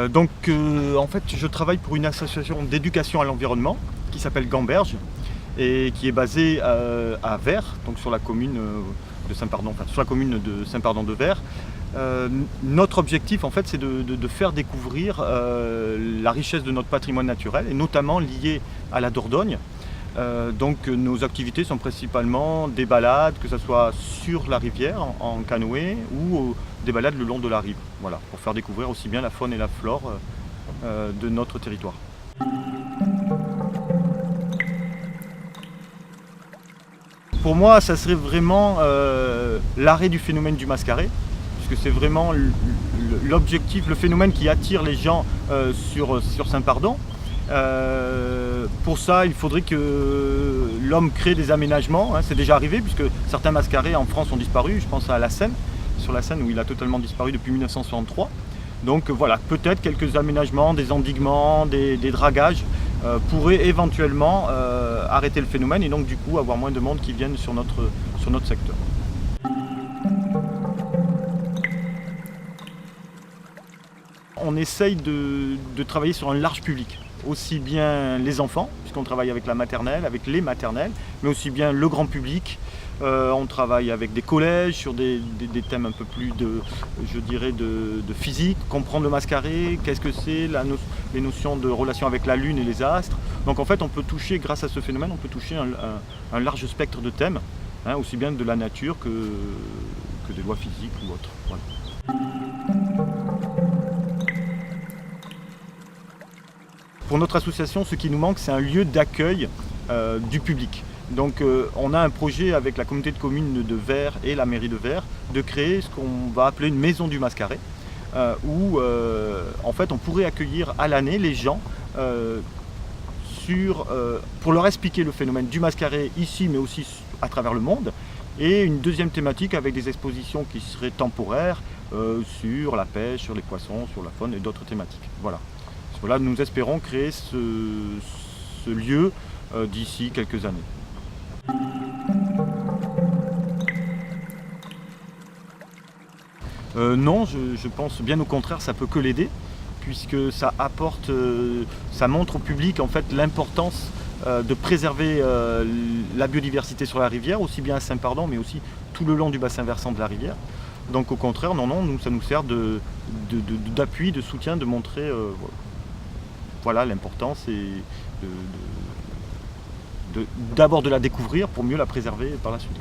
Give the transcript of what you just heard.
En fait, je travaille pour une association d'éducation à l'environnement qui s'appelle Gamberge et qui est basée à Vers, donc sur la commune de Saint-Pardon-de-Vers. Notre objectif, en fait, c'est de faire découvrir la richesse de notre patrimoine naturel, et notamment lié à la Dordogne. Nos activités sont principalement des balades, que ce soit sur la rivière en canoë ou des balades le long de la rive, voilà, pour faire découvrir aussi bien la faune et la flore de notre territoire. Pour moi, ça serait vraiment l'arrêt du phénomène du mascaret, puisque c'est vraiment l'objectif, le phénomène qui attire les gens sur Saint-Pardon. Pour ça, il faudrait que l'homme crée des aménagements. C'est déjà arrivé puisque certains mascarets en France ont disparu. Je pense à la Seine, sur la Seine où il a totalement disparu depuis 1963. Donc voilà, peut-être quelques aménagements, des endiguements, des dragages pourraient éventuellement arrêter le phénomène et donc du coup avoir moins de monde qui viennent sur notre secteur. On essaye de travailler sur un large public, aussi bien les enfants, puisqu'on travaille avec la maternelle, avec les maternelles, mais aussi bien le grand public. On travaille avec des collèges sur des thèmes un peu plus de physique, comprendre le mascaret, qu'est-ce que c'est, les notions de relation avec la lune et les astres. Donc en fait on peut toucher, grâce à ce phénomène, on peut toucher un large spectre de thèmes, aussi bien de la nature que des lois physiques ou autres. Voilà. Pour notre association, ce qui nous manque, c'est un lieu d'accueil du public. Donc on a un projet avec la communauté de communes de Vers et la mairie de Vers de créer ce qu'on va appeler une maison du mascaret, où en fait on pourrait accueillir à l'année les gens pour leur expliquer le phénomène du mascaret ici mais aussi à travers le monde, et une deuxième thématique avec des expositions qui seraient temporaires sur la pêche, sur les poissons, sur la faune et d'autres thématiques. Voilà. Voilà, nous espérons créer ce lieu d'ici quelques années. Non, je pense bien au contraire, ça peut que l'aider, puisque ça apporte, ça montre au public en fait l'importance de préserver la biodiversité sur la rivière, aussi bien à Saint-Pardon, mais aussi tout le long du bassin versant de la rivière. Donc au contraire, non, ça nous sert d'appui, de soutien, de montrer voilà l'importance et d'abord de la découvrir pour mieux la préserver par la suite.